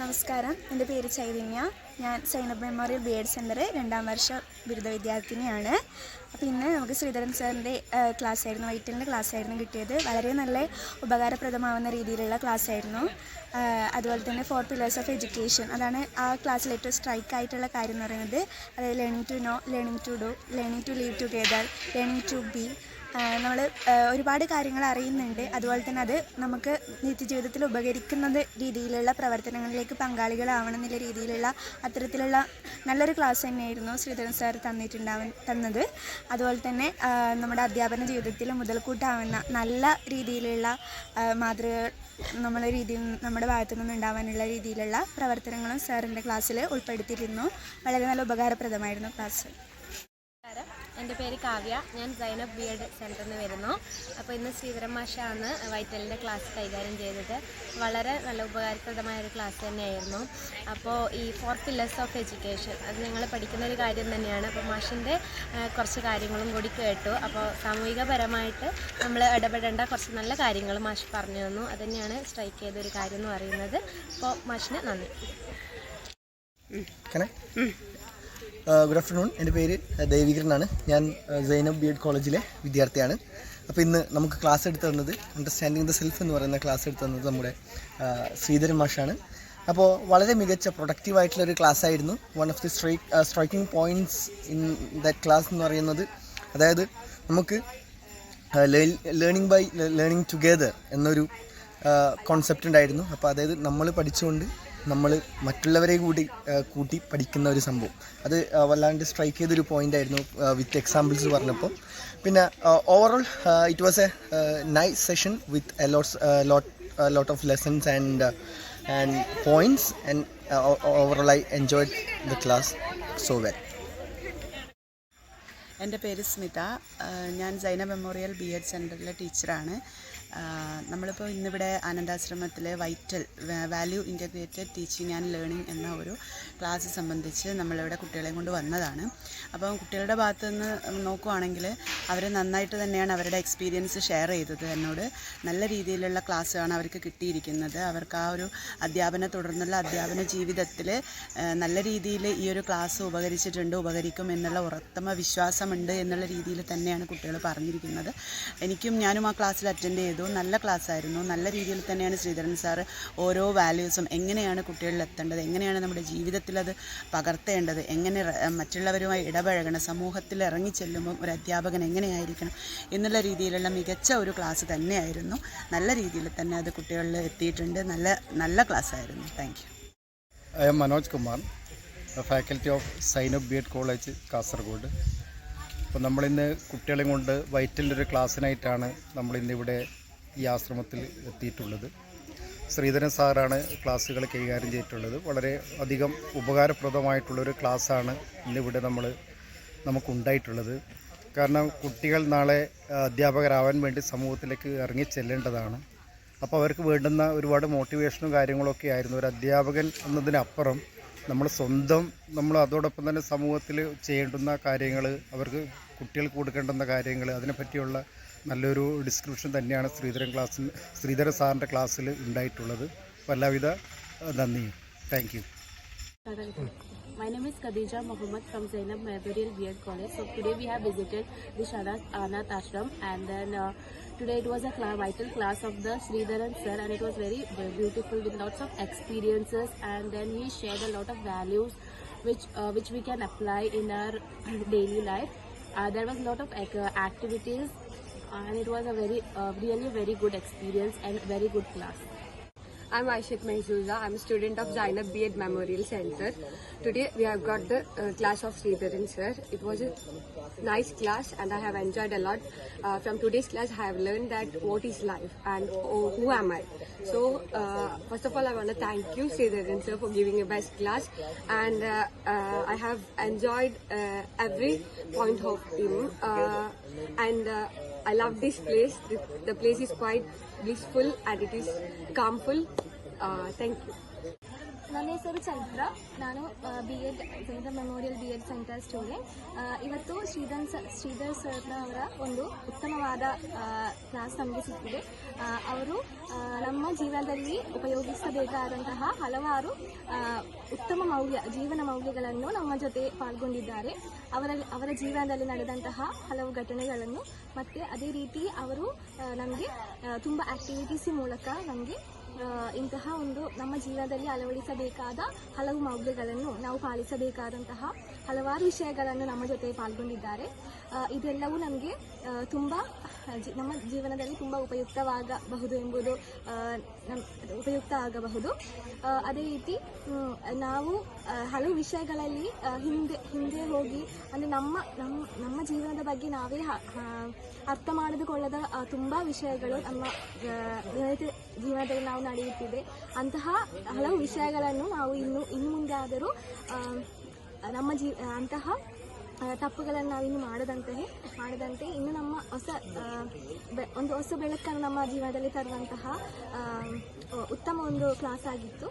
നമസ്കാരം, എൻ്റെ പേര് ചൈതന്യ. ഞാൻ സൈനബ് മെമ്മോറിയൽ ബി.എഡ് സെൻ്റർ 2ാം വർഷ ബിരുദ വിദ്യാർത്ഥിനിയാണ്. അപ്പോൾ ഇന്ന് നമുക്ക് ശ്രീധരൻ സാറിൻ്റെ ക്ലാസ്സായിരുന്നു, വൈറ്റലിൻ്റെ ക്ലാസ്സായിരുന്നു കിട്ടിയത്. വളരെ നല്ല ഉപകാരപ്രദമാവുന്ന രീതിയിലുള്ള ക്ലാസ്സായിരുന്നു. അതുപോലെ തന്നെ 4 പില്ലേഴ്സ് ഓഫ് എഡ്യൂക്കേഷൻ, അതാണ് ആ ക്ലാസ്സിൽ ഏറ്റവും സ്ട്രൈക്കായിട്ടുള്ള കാര്യം എന്ന് പറയുന്നത്. അതായത് learning to know, learning to do, learning to live together, learning to be. നമ്മൾ ഒരുപാട് കാര്യങ്ങൾ അറിയുന്നുണ്ട്. അതുപോലെ തന്നെ അത് നമുക്ക് നിത്യജീവിതത്തിൽ ഉപകരിക്കുന്ന രീതിയിലുള്ള പ്രവർത്തനങ്ങളിലേക്ക് പങ്കാളികളാവണം എന്നുള്ള രീതിയിലുള്ള അത്തരത്തിലുള്ള നല്ലൊരു ക്ലാസ് തന്നെയായിരുന്നു ശ്രീധരൻ സാർ തന്നത്. അതുപോലെ തന്നെ നമ്മുടെ അധ്യാപന ജീവിതത്തിൽ മുതൽക്കൂട്ടാവുന്ന നല്ല രീതിയിലുള്ള മാതൃക നമ്മുടെ ഭാഗത്തു നിന്നുണ്ടാവാനുള്ള രീതിയിലുള്ള പ്രവർത്തനങ്ങളും സാറിൻ്റെ ക്ലാസ്സിൽ ഉൾപ്പെടുത്തിയിരുന്നു. വളരെ നല്ല ഉപകാരപ്രദമായിരുന്നു ക്ലാസ്. എൻ്റെ പേര് കാവ്യ. ഞാൻ സൈനബ് ബി.എഡ് സെൻറ്ററിൽ നിന്ന് വരുന്നു. അപ്പോൾ ഇന്ന് ശ്രീധരൻ മാഷാണ് വൈറ്റലിൻ്റെ ക്ലാസ് കൈകാര്യം ചെയ്തത്. വളരെ നല്ല ഉപകാരപ്രദമായൊരു ക്ലാസ് തന്നെയായിരുന്നു. അപ്പോൾ ഈ 4 പില്ലേഴ്സ് ഓഫ് എഡ്യൂക്കേഷൻ അത് ഞങ്ങൾ പഠിക്കുന്ന ഒരു കാര്യം തന്നെയാണ്. അപ്പോൾ മാഷിൻ്റെ കുറച്ച് കാര്യങ്ങളും കൂടി കേട്ടു. അപ്പോൾ സാമൂഹികപരമായിട്ട് നമ്മൾ ഇടപെടേണ്ട കുറച്ച് നല്ല കാര്യങ്ങൾ മാഷ് പറഞ്ഞു തന്നു. അതുതന്നെയാണ് സ്ട്രൈക്ക് ചെയ്തൊരു കാര്യം എന്ന് പറയുന്നത്. അപ്പോൾ മാഷിന് നന്ദി. Good afternoon. എൻ്റെ പേര് ദേവികരനാണ്. ഞാൻ സൈനബ് ബി.എഡ് കോളേജിലെ വിദ്യാർത്ഥിയാണ്. അപ്പോൾ ഇന്ന് നമുക്ക് ക്ലാസ് എടുത്തു തന്നത് അണ്ടർസ്റ്റാൻഡിങ് ദ സെൽഫ് എന്ന് പറയുന്ന ക്ലാസ് എടുത്തു തന്നത് നമ്മുടെ ശ്രീധരൻ മാഷാണ്. അപ്പോൾ വളരെ മികച്ച പ്രൊഡക്റ്റീവായിട്ടുള്ളൊരു ക്ലാസ് ആയിരുന്നു. One of the striking points in that class എന്ന് പറയുന്നത്, അതായത് നമുക്ക് ലേണിംഗ് ബൈ ലേണിംഗ് ടുഗെദർ എന്നൊരു കോൺസെപ്റ്റ് ഉണ്ടായിരുന്നു. അപ്പോൾ അതായത് നമ്മൾ പഠിച്ചുകൊണ്ട് നമ്മൾ മറ്റുള്ളവരെ കൂട്ടി പഠിക്കുന്ന ഒരു സംഭവം, അത് വല്ലാണ്ട് സ്ട്രൈക്ക് ചെയ്തൊരു പോയിൻ്റ് ആയിരുന്നു വിത്ത് എക്സാമ്പിൾസ് പറഞ്ഞപ്പോൾ. പിന്നെ overall it was A nice session with lot of lessons and points and overall I enjoyed the class so well. എൻ്റെ പേര് സ്മിത. ഞാൻ സൈനബ് മെമ്മോറിയൽ ബി.എഡ് സെൻറ്ററിലെ ടീച്ചറാണ്. നമ്മളിപ്പോൾ ഇന്നിവിടെ ആനന്ദാശ്രമത്തിൽ vital value integrated teaching and learning എന്ന ഒരു ക്ലാസ് സംബന്ധിച്ച് നമ്മളിവിടെ കുട്ടികളെയും കൊണ്ട് വന്നതാണ്. അപ്പം കുട്ടികളുടെ ഭാഗത്ത് നിന്ന് നോക്കുവാണെങ്കിൽ അവർ നന്നായിട്ട് തന്നെയാണ് അവരുടെ എക്സ്പീരിയൻസ് ഷെയർ ചെയ്തത് എന്നോട്. നല്ല രീതിയിലുള്ള ക്ലാസ്സാണ് അവർക്ക് കിട്ടിയിരിക്കുന്നത്. അവർക്ക് ആ ഒരു തുടർന്നുള്ള അധ്യാപന ജീവിതത്തിൽ നല്ല രീതിയിൽ ഈ ഒരു ക്ലാസ് ഉപകരിക്കും എന്നുള്ള ഉത്തമ വിശ്വാസമുണ്ട് എന്നുള്ള രീതിയിൽ തന്നെയാണ് കുട്ടികൾ പറഞ്ഞിരിക്കുന്നത്. ഞാനും ആ ക്ലാസ്സിൽ അറ്റൻഡ് ചെയ്തു. നല്ല ക്ലാസ്സായിരുന്നു. നല്ല രീതിയിൽ തന്നെയാണ് ശ്രീധരൻ സാറ് ഓരോ വാല്യൂസും എങ്ങനെയാണ് കുട്ടികളിൽ എത്തേണ്ടത്, എങ്ങനെയാണ് നമ്മുടെ ജീവിതത്തിൽ അത് പകർത്തേണ്ടത്, എങ്ങനെ മറ്റുള്ളവരുമായി ഇടപഴകണം, സമൂഹത്തിൽ ഇറങ്ങിച്ചെല്ലുമ്പോൾ ഒരു അധ്യാപകൻ എങ്ങനെയായിരിക്കണം എന്നുള്ള രീതിയിലുള്ള മികച്ച ഒരു ക്ലാസ് തന്നെയായിരുന്നു. നല്ല രീതിയിൽ തന്നെ അത് കുട്ടികളിൽ എത്തിയിട്ടുണ്ട്. നല്ല ക്ലാസ്സായിരുന്നു. Thank you. I am Manoj Kumar, faculty of Zainab B Ed college Kasaragod. അപ്പോൾ നമ്മളിന്ന് കുട്ടികളെയും കൊണ്ട് വൈറ്റലിൻ്റെ ഒരു ക്ലാസ്സിനായിട്ടാണ് നമ്മളിന്നിവിടെ ഈ ആശ്രമത്തിൽ എത്തിയിട്ടുള്ളത്. ശ്രീധരൻ സാറാണ് ക്ലാസ്സുകൾ കൈകാര്യം ചെയ്തിട്ടുള്ളത്. വളരെ അധികം ഉപകാരപ്രദമായിട്ടുള്ളൊരു ക്ലാസ്സാണ് ഇന്നിവിടെ നമുക്കുണ്ടായിട്ടുള്ളത്. കാരണം കുട്ടികൾ നാളെ അധ്യാപകരാവാൻ വേണ്ടി സമൂഹത്തിലേക്ക് ഇറങ്ങിച്ചെല്ലേണ്ടതാണ്. അപ്പോൾ അവർക്ക് വേണ്ടുന്ന ഒരുപാട് മോട്ടിവേഷനും കാര്യങ്ങളൊക്കെ ആയിരുന്നു. ഒരു അധ്യാപകൻ എന്നതിനപ്പുറം നമ്മൾ അതോടൊപ്പം തന്നെ സമൂഹത്തിൽ ചെയ്യേണ്ടുന്ന കാര്യങ്ങൾ, അവർക്ക് കുട്ടികൾക്ക് കൊടുക്കേണ്ടുന്ന കാര്യങ്ങൾ, അതിനെപ്പറ്റിയുള്ള നല്ലൊരു ഡിസ്ക്രിപ്ഷൻ തന്നെയാണ് ശ്രീധരൻ സാറിൻ്റെ ക്ലാസ്സിൽ ഉണ്ടായിട്ടുള്ളത്. എല്ലാവിധ നന്ദിയും. Thank you. My name is Khadija Mohammed from Zainab Memorial B.Ed College. So today we have visited the Anath Ashram, and then today it was a vital class of the Sridharan sir, and it was very beautiful with lots of experiences, and then he shared a lot of values which we can apply in our daily life. There was a lot of activities, and it was a really very good experience and very good class. I'm Aishat Mehzooza. I'm a student of Zainab B.Ed Memorial Center. Today we have got the class of Sridharan sir. It was a nice class and I have enjoyed a lot. From today's class I have learned that what is life and who am I. So first of all I want to thank you Sridharan sir for giving a best class, and I have enjoyed every point of him, and I love this place. The place is quite blissful and it is calmful. Thank you. ನನ್ನ ಹೆಸರು ಚೈತ್ರ. ನಾನು BEd Zainab memorial BEd centre student. ಇವತ್ತು ಶ್ರೀಧರ್ ಸರ್ನ ಅವರ ಒಂದು ಉತ್ತಮವಾದ class ನಮಗೆ ಸಿಕ್ಕಿದೆ. ಅವರು ನಮ್ಮ ಜೀವನದಲ್ಲಿ ಉಪಯೋಗಿಸಬೇಕಾದಂತಹ ಹಲವಾರು ಉತ್ತಮ ಜೀವನ ಮೌಲ್ಯಗಳನ್ನು ನಮ್ಮ ಜೊತೆ ಪಾಲ್ಗೊಂಡಿದ್ದಾರೆ. ಅವರ ಜೀವನದಲ್ಲಿ ನಡೆದಂತಹ ಹಲವು ಘಟನೆಗಳನ್ನು ಮತ್ತು ಅದೇ ರೀತಿ ಅವರು ನಮಗೆ ತುಂಬ ಆ್ಯಕ್ಟಿವಿಟೀಸ್ ಮೂಲಕ ನಮಗೆ ಇಂತಹ ಒಂದು ನಮ್ಮ ಜೀವನದಲ್ಲಿ ಅಳವಡಿಸಬೇಕಾದ ಹಲವು ಮೌಲ್ಯಗಳನ್ನು ನಾವು ಪಾಲಿಸಬೇಕಾದಂತಹ ಹಲವಾರು ವಿಷಯಗಳನ್ನು ನಮ್ಮ ಜೊತೆ ಪಾಲ್ಗೊಂಡಿದ್ದಾರೆ. ಇದೆಲ್ಲವೂ ನಮಗೆ ತುಂಬ ನಮ್ಮ ಜೀವನದಲ್ಲಿ ತುಂಬ ಉಪಯುಕ್ತ ಆಗಬಹುದು. ಅದೇ ರೀತಿ ನಾವು ಹಲವು ವಿಷಯಗಳಲ್ಲಿ ಹಿಂದೆ ಹೋಗಿ ಅಂದರೆ ನಮ್ಮ ಜೀವನದ ಬಗ್ಗೆ ನಾವೇ ಅರ್ಥ ಮಾಡಿದುಕೊಳ್ಳದ ತುಂಬ ವಿಷಯಗಳು ನಮ್ಮ ಜೀವನದಲ್ಲಿ ನಾವು ನಡೆಯುತ್ತಿದೆ. ಅಂತಹ ಹಲವು ವಿಷಯಗಳನ್ನು ನಾವು ಇನ್ನು ಮುಂದೆ ಆದರೂ ಅಂತಹ ತಪ್ಪುಗಳನ್ನು ನಾವಿನ್ನು ಮಾಡದಂತೆ ಇನ್ನು ನಮ್ಮ ಒಂದು ಹೊಸ ಬೆಳಕನ್ನು ನಮ್ಮ ಜೀವನದಲ್ಲಿ ತರುವಂತಹ ಉತ್ತಮ ಒಂದು ಕ್ಲಾಸ್ ಆಗಿತ್ತು.